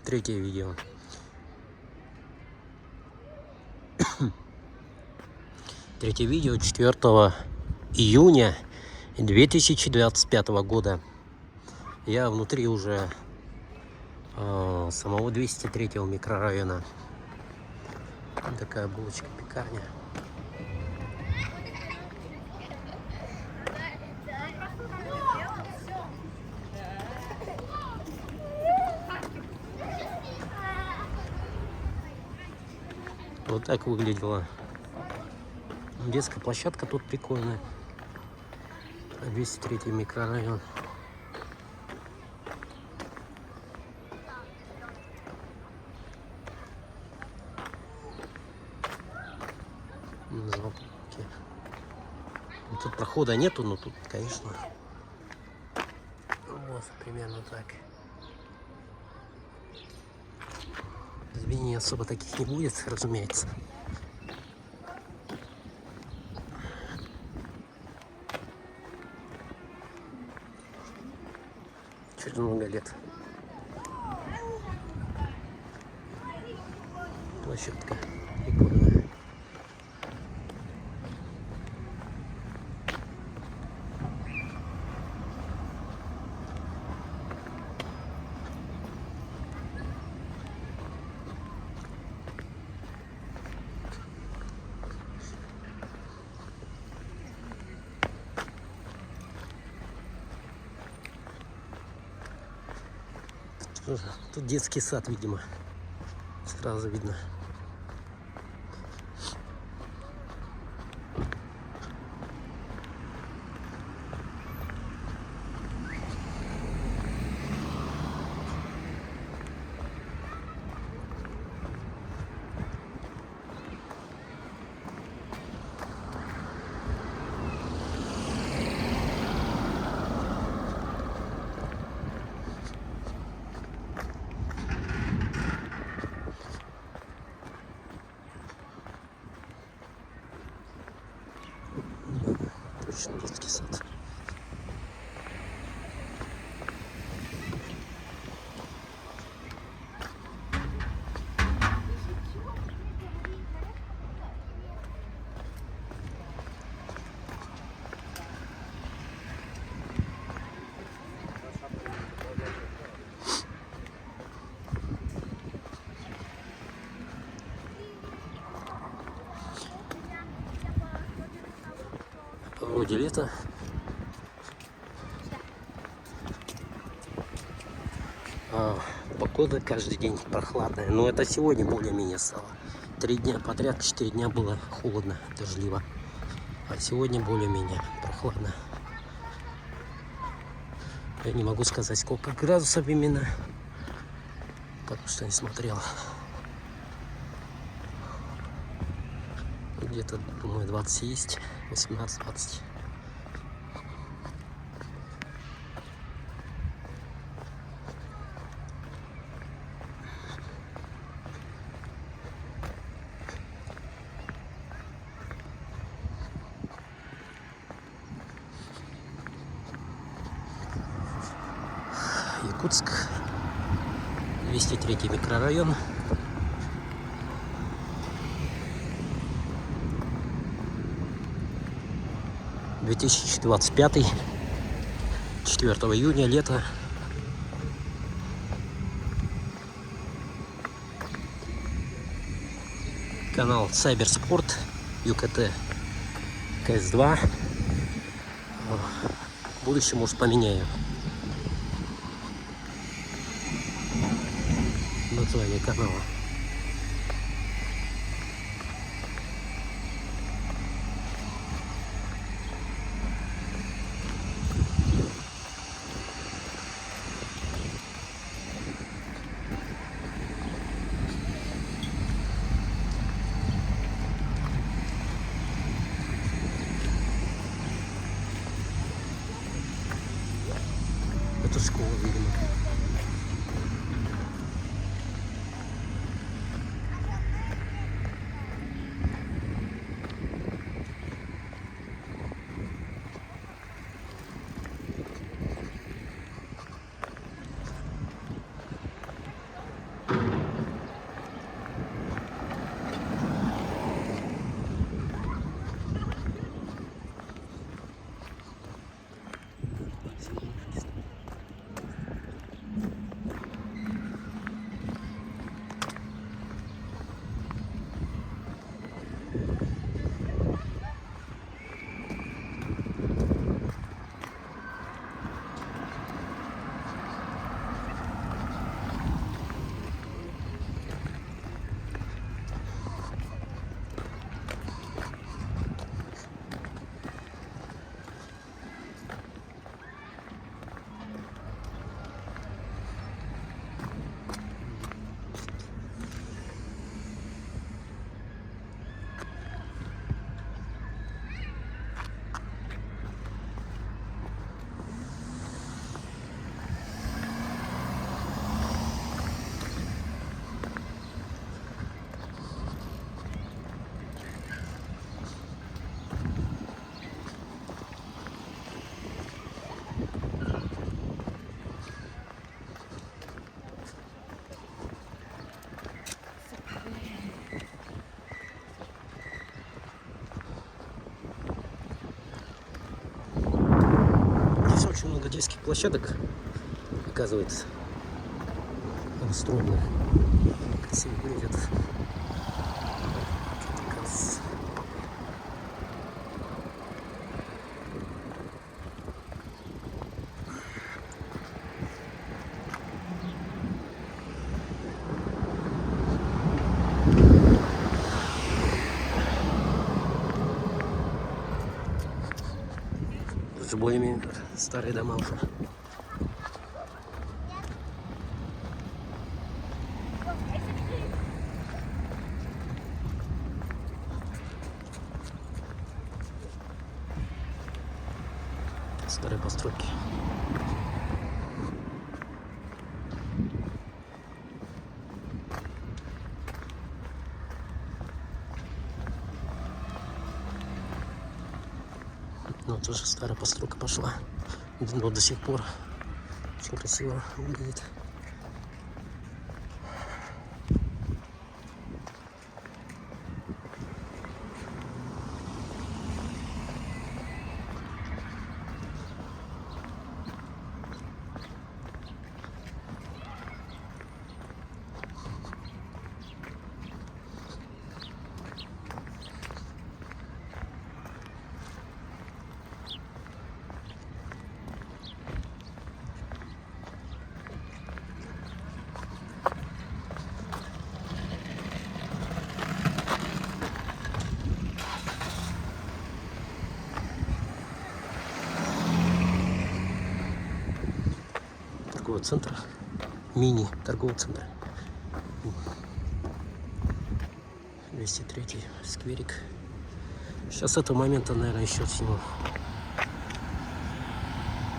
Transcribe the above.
Третье видео. Третье видео 4 июня 2025 года. Я внутри уже самого 203-го микрорайона. Такая булочка-пекарня. Вот так выглядела детская площадка, тут прикольная. 203-й микрорайон. Тут прохода нету, но тут, конечно, вот примерно так. Изменений особо таких не будет, разумеется. Через много лет. Площадка прикольная. Тут детский сад, видимо, сразу видно. Точно детский сад. Вроде лето. Погода каждый день прохладная. Но это сегодня более-менее стало. 3 дня подряд, 4 дня было холодно, дождливо. А сегодня более-менее прохладно. Я не могу сказать, сколько градусов именно, потому что не смотрел. Где-то, думаю, 20 есть, 18-20. Якутск, 203-й микрорайон. — 2025, 4 июня, лето. Канал Cybersport, ЮКТ, КС2. В будущем, может, поменяю название канала. Это школа, видимо. детских площадок, оказывается, расстроено. Красиво выглядит. Уже более-менее старые дома уже. Старые постройки. Ну, тоже старая постройка пошла. Но до сих пор очень красиво выглядит. Торговый центр, мини-торговый центр. 203 скверик. Сейчас с этого момента, наверное, еще сниму.